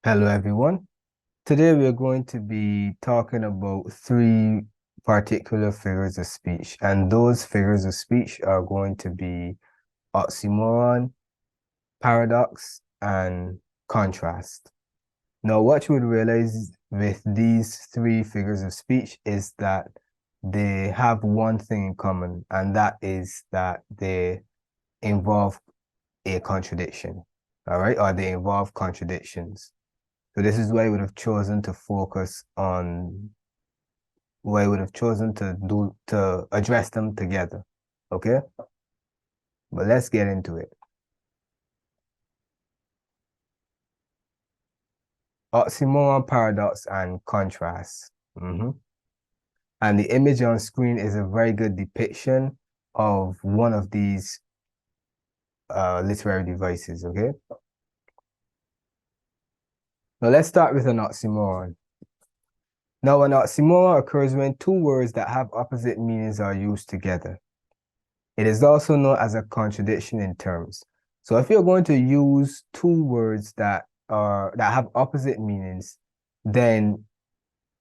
Hello, everyone. Today we're going to be talking about three particular figures of speech, and those figures of speech are going to be oxymoron, paradox, and contrast. Now, what you would realize with these three figures of speech is that they have one thing in common, and that is that they involve a contradiction, all right, or they involve contradictions. So this is why I would have chosen to focus on why I would have chosen to address them together. Okay? But let's get into it. Oxymoron, paradox, and contrast. And the image on screen is a very good depiction of one of these literary devices, okay? Now let's start with an oxymoron. Now, an oxymoron occurs when two words that have opposite meanings are used together. It is also known as a contradiction in terms. So if you're going to use two words that have opposite meanings, then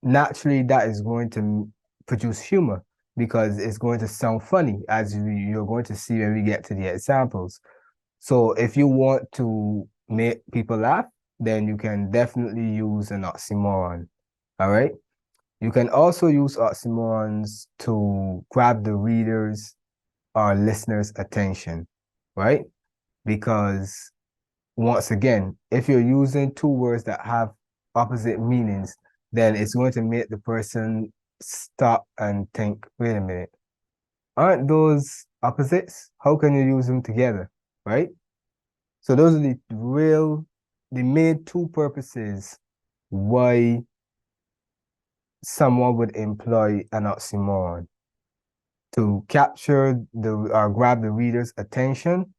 naturally that is going to produce humor because it's going to sound funny, as you're going to see when we get to the examples. So if you want to make people laugh, then you can definitely use an oxymoron. All right. You can also use oxymorons to grab the reader's our listeners' attention, right? Because once again, if you're using two words that have opposite meanings, then it's going to make the person stop and think, wait a minute, aren't those opposites? How can you use them together, right? So those are the main two purposes why someone would employ an oxymoron to capture or grab the reader's attention,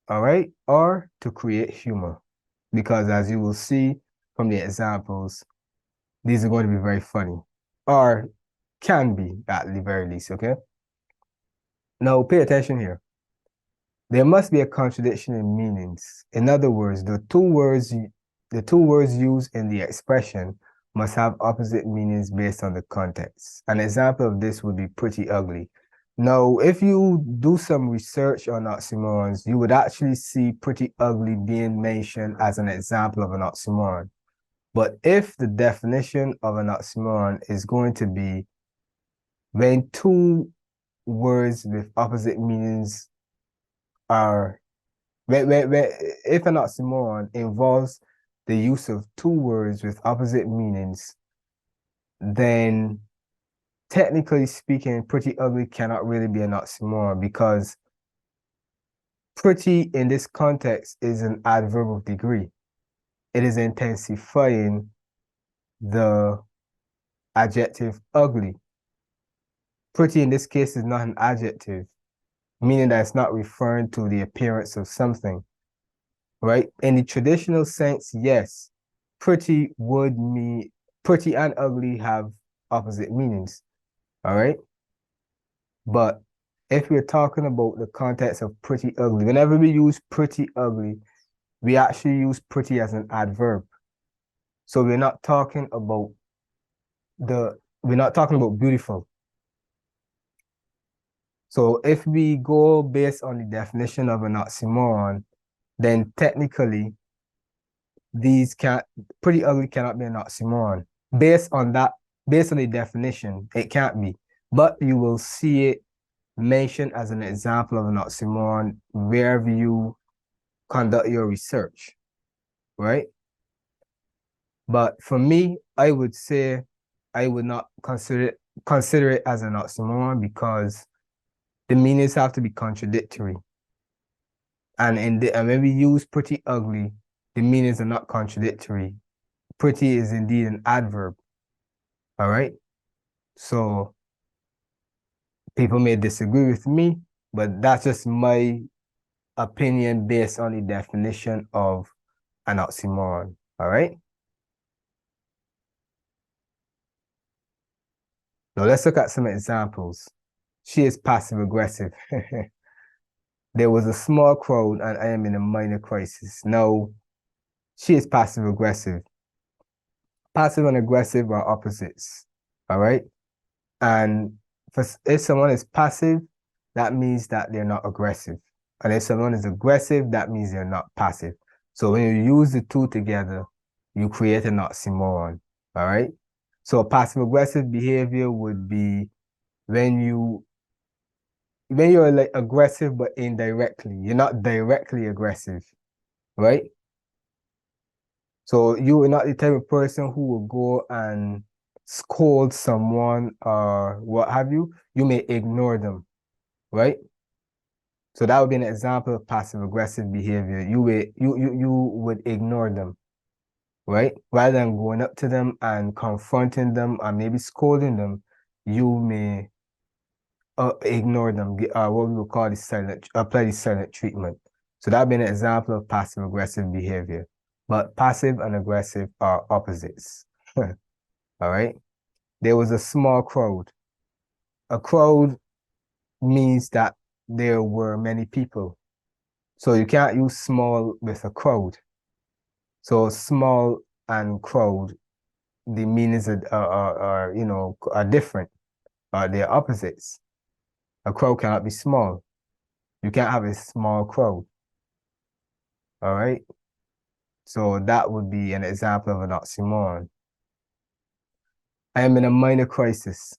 all right, or to create humor. Because as you will see from the examples, these are going to be very funny, or can be at the very least, okay? Now, pay attention here. There must be a contradiction in meanings. In other words, the two words used in the expression must have opposite meanings based on the context. An example of this would be pretty ugly. Now, if you do some research on oxymorons, you would actually see pretty ugly being mentioned as an example of an oxymoron. But if the definition of an oxymoron is going to be when two words with opposite meanings are if an oxymoron involves the use of two words with opposite meanings, then technically speaking, pretty ugly cannot really be an oxymoron because pretty in this context is an adverb of degree. It is intensifying the adjective ugly. Pretty in this case is not an adjective, meaning that it's not referring to the appearance of something, right? In the traditional sense, yes, pretty would mean pretty and ugly have opposite meanings, all right? But if we're talking about the context of pretty ugly, whenever we use pretty ugly, we actually use pretty as an adverb. So we're not talking about beautiful. So if we go based on the definition of an oxymoron, then technically these can't pretty ugly cannot be an oxymoron. Based on the definition, it can't be. But you will see it mentioned as an example of an oxymoron wherever you conduct your research, right? But for me, I would say I would not consider it as an oxymoron because the meanings have to be contradictory. And when we use pretty ugly, the meanings are not contradictory. Pretty is indeed an adverb. All right. So people may disagree with me, but that's just my opinion based on the definition of an oxymoron. All right. Now let's look at some examples. She is passive aggressive. There was a small crowd and I am in a minor crisis. Now, She is passive aggressive. Passive and aggressive are opposites. All right. And if someone is passive, that means that they're not aggressive. And if someone is aggressive, that means they're not passive. So when you use the two together, you create an oxymoron. All right. So passive aggressive behavior would be when you're like aggressive but indirectly. You're not directly aggressive, right? So you are not the type of person who will go and scold someone or what have you. You may ignore them, right? So that would be an example of passive aggressive behavior. You would ignore them, right? Rather than going up to them and confronting them or maybe scolding them, you may ignore them, what we would call the apply the silent treatment. So that would be an example of passive aggressive behavior. But passive and aggressive are opposites. All right. There was a small crowd. A crowd means that there were many people. So you can't use small with a crowd. So small and crowd, the meanings are different. They're opposites. A crowd cannot be small. You can't have a small crowd. All right. So that would be an example of an oxymoron. I am in a minor crisis.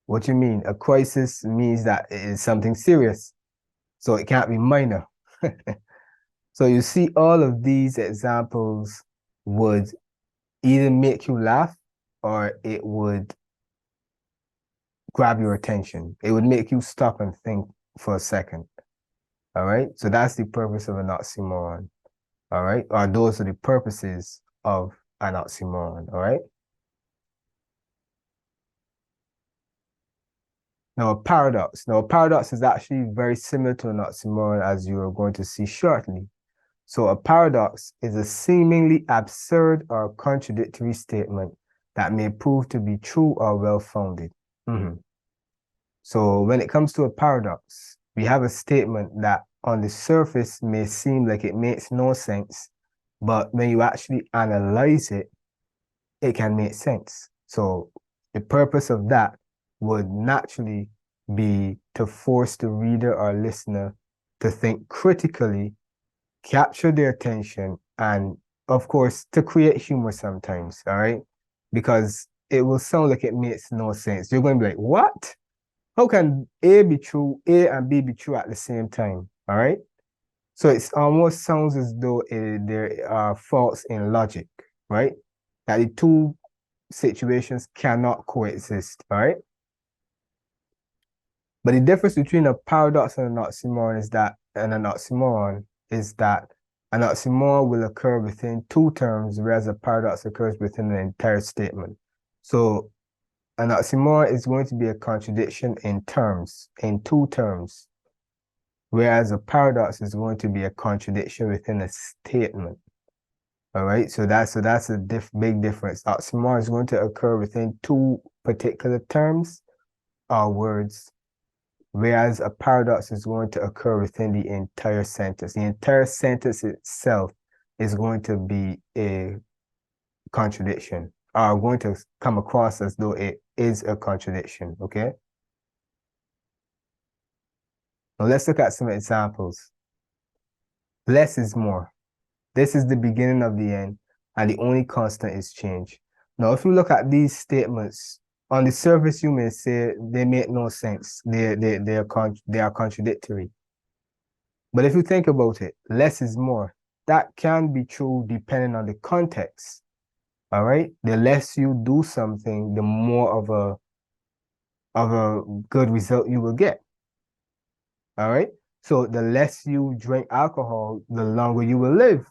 What do you mean? A crisis means that it is something serious. So it can't be minor. So you see, all of these examples would either make you laugh or it would grab your attention. It would make you stop and think for a second. All right. So that's the purpose of an oxymoron. All right. Or those are the purposes of an oxymoron. All right. Now, a paradox. Now, a paradox is actually very similar to an oxymoron, as you are going to see shortly. So a paradox is a seemingly absurd or contradictory statement that may prove to be true or well-founded. So when it comes to a paradox, we have a statement that on the surface may seem like it makes no sense, but when you actually analyze it, it can make sense. So the purpose of that would naturally be to force the reader or listener to think critically, capture their attention, and of course, to create humor sometimes, all right? Because it will sound like it makes no sense. You're going to be like, what? How can A be true, A and B be true at the same time, all right? So it almost sounds as though there are faults in logic, right? That the two situations cannot coexist, all right? But the difference between a paradox and an oxymoron is that an oxymoron will occur within two terms, whereas a paradox occurs within an entire statement. So an oxymoron is going to be a contradiction in terms, in two terms, whereas a paradox is going to be a contradiction within a statement. All right, so that's a big difference. Oxymoron is going to occur within two particular terms or words, whereas a paradox is going to occur within the entire sentence. The entire sentence itself is going to be a contradiction, or going to come across as though it is a contradiction, okay? Now let's look at some examples. Less is more. This is the beginning of the end, and the only constant is change. Now, if you look at these statements, on the surface, you may say they make no sense. They are contradictory. But if you think about it, less is more. That can be true depending on the context. All right? The less you do something, the more of a good result you will get. All right? So the less you drink alcohol, the longer you will live.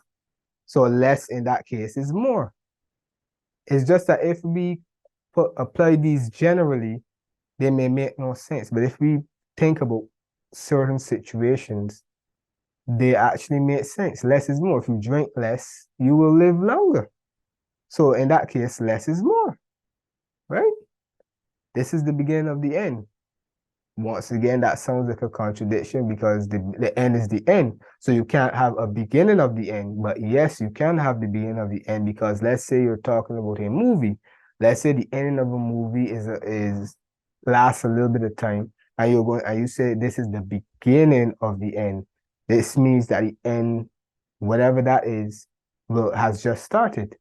So less in that case is more. It's just that if we apply these generally, they may make no sense. But if we think about certain situations, they actually make sense. Less is more. If you drink less, you will live longer. So in that case, less is more, right? This is the beginning of the end. Once again, that sounds like a contradiction because the end is the end. So you can't have a beginning of the end. But yes, you can have the beginning of the end because let's say you're talking about a movie. Let's say the ending of a movie is lasts a little bit of time, and you say this is the beginning of the end. This means that the end, whatever that is, has just started.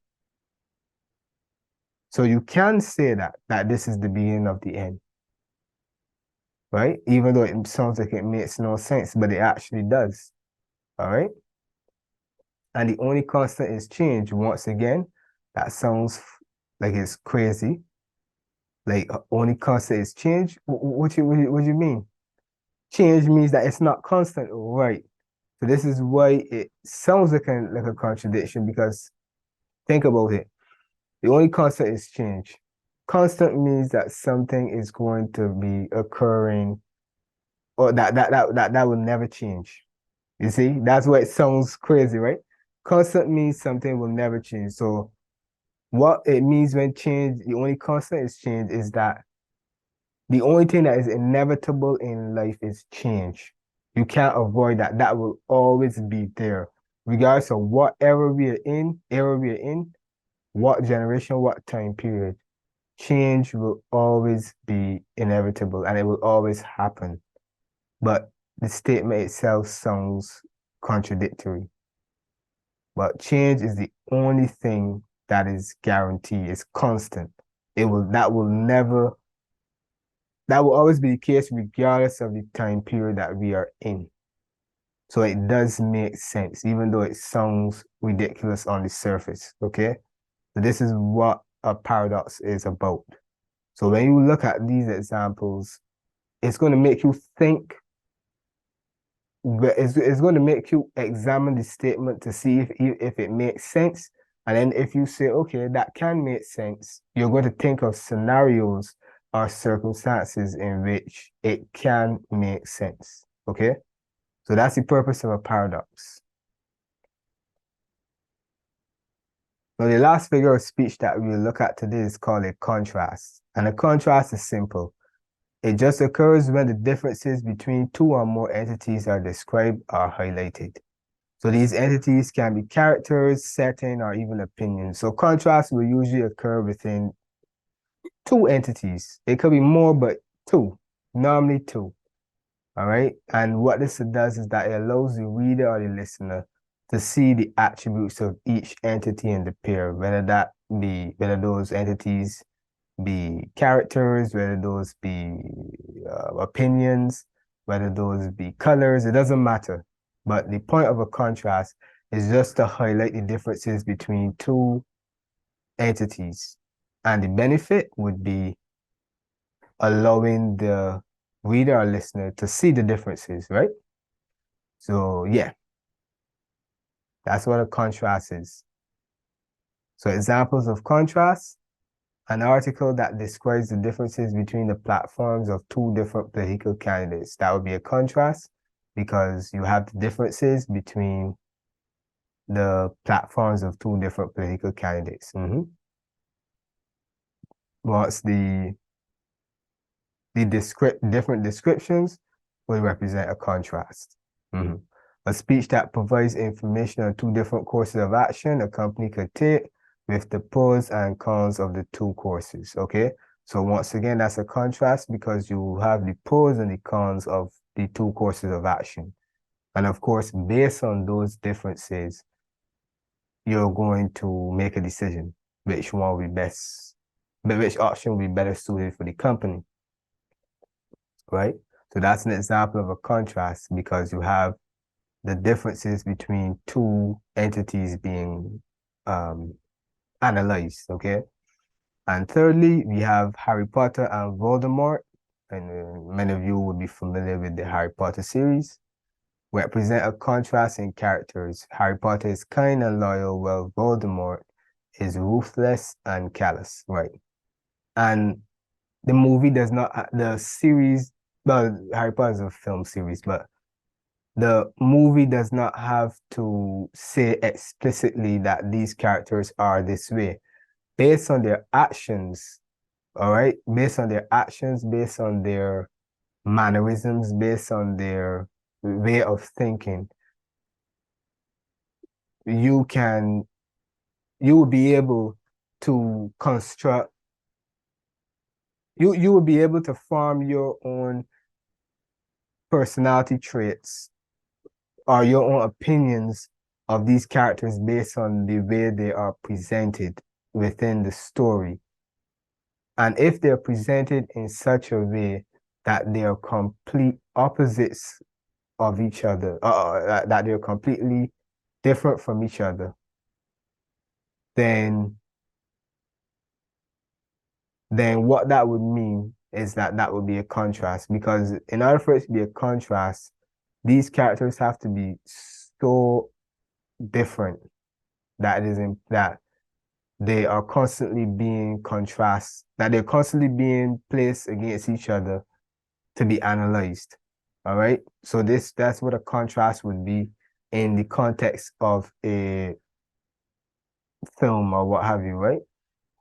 So you can say that this is the beginning of the end, right? Even though it sounds like it makes no sense, but it actually does. All right. And the only constant is change. Once again, that sounds like it's crazy. Like only constant is change. What you mean? Change means that it's not constant, right? So this is why it sounds like a contradiction because think about it. The only constant is change. Constant means that something is going to be occurring or that will never change. You see, that's why it sounds crazy, right? Constant means something will never change. So what it means when change, the only constant is change, is that the only thing that is inevitable in life is change. You can't avoid that. That will always be there, regardless of what era we are in, what generation, what time period. Change will always be inevitable and it will always happen. But the statement itself sounds contradictory. But change is the only thing that is guaranteed. It's constant. That will never, that will always be the case regardless of the time period that we are in. So it does make sense, even though it sounds ridiculous on the surface. Okay. So this is what a paradox is about. So when you look at these examples, it's going to make you think, it's going to make you examine the statement to see if it makes sense. And then if you say, okay, that can make sense, you're going to think of scenarios or circumstances in which it can make sense. Okay? So that's the purpose of a paradox. Now, the last figure of speech that we'll look at today is called a contrast. And a contrast is simple. It just occurs when the differences between two or more entities are described or highlighted. So these entities can be characters, setting, or even opinions. So contrast will usually occur within two entities. It could be more, but two, normally two. All right. And what this does is that it allows the reader or the listener to see the attributes of each entity in the pair, whether those entities be characters, whether those be opinions, whether those be colors, it doesn't matter. But the point of a contrast is just to highlight the differences between two entities. And the benefit would be allowing the reader or listener to see the differences, right? So yeah, that's what a contrast is. So examples of contrast: an article that describes the differences between the platforms of two different political candidates. That would be a contrast because you have the differences between the platforms of two different political candidates. What's the different descriptions will represent a contrast. A speech that provides information on two different courses of action a company could take with the pros and cons of the two courses. Okay. So once again, that's a contrast because you have the pros and the cons of the two courses of action. And of course, based on those differences, you're going to make a decision which one will be best, which option will be better suited for the company. Right? So that's an example of a contrast because you have the differences between two entities being analyzed, okay? And thirdly, we have Harry Potter and Voldemort, and many of you would be familiar with the Harry Potter series, represent a contrast in characters. Harry Potter is kind and loyal, while Voldemort is ruthless and callous, right? And the movie does not, the series, well, Harry Potter is a film series, but the movie does not have to say explicitly that these characters are this way. Based on their actions, all right? Based on their actions, based on their mannerisms, based on their way of thinking, you will be able to construct, you will be able to form your own personality traits or your own opinions of these characters based on the way they are presented within the story. And if they're presented in such a way that they are complete opposites of each other, that they're completely different from each other, then what that would mean is that that would be a contrast. Because in order for it to be a contrast, these characters have to be so different that that they are constantly being that they're constantly being placed against each other to be analyzed. All right. So that's what a contrast would be in the context of a film or what have you, right?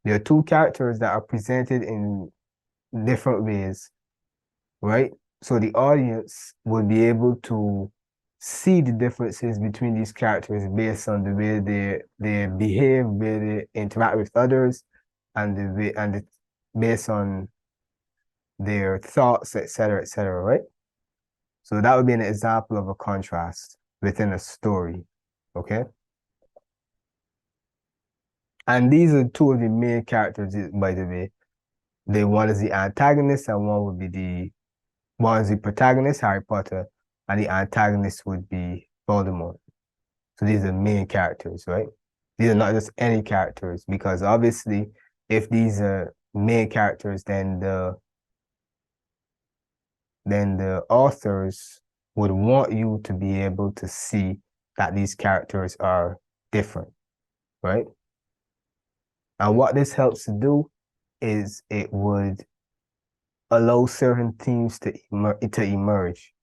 There are two characters that are presented in different ways, right? So the audience would be able to see the differences between these characters based on the way they behave, where they interact with others, and the way based on their thoughts, etc., right? So that would be an example of a contrast within a story, okay? And these are two of the main characters, by the way. The one is the antagonist, and one is the protagonist, Harry Potter, and the antagonist would be Voldemort. So these are main characters, right? These are not just any characters, because obviously, if these are main characters, then the authors would want you to be able to see that these characters are different, right? And what this helps to do is it would allow certain themes to emerge,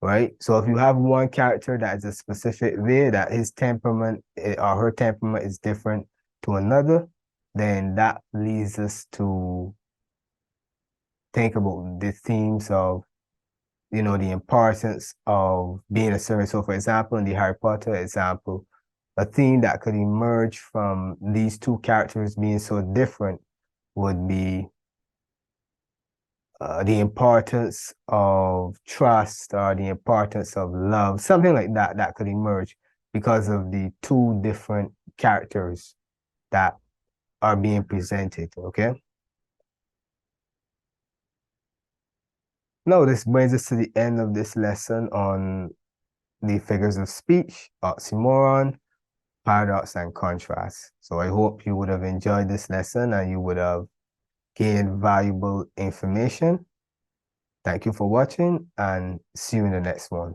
right? So if you have one character that is a specific way, that his temperament or her temperament is different to another, then that leads us to think about the themes of, the importance of being a certain. So for example, in the Harry Potter example, a theme that could emerge from these two characters being so different would be the importance of trust or the importance of love, something like that, that could emerge because of the two different characters that are being presented, okay? Now, this brings us to the end of this lesson on the figures of speech, oxymoron, paradox, and contrast. So I hope you would have enjoyed this lesson and you would have gained valuable information. Thank you for watching and see you in the next one.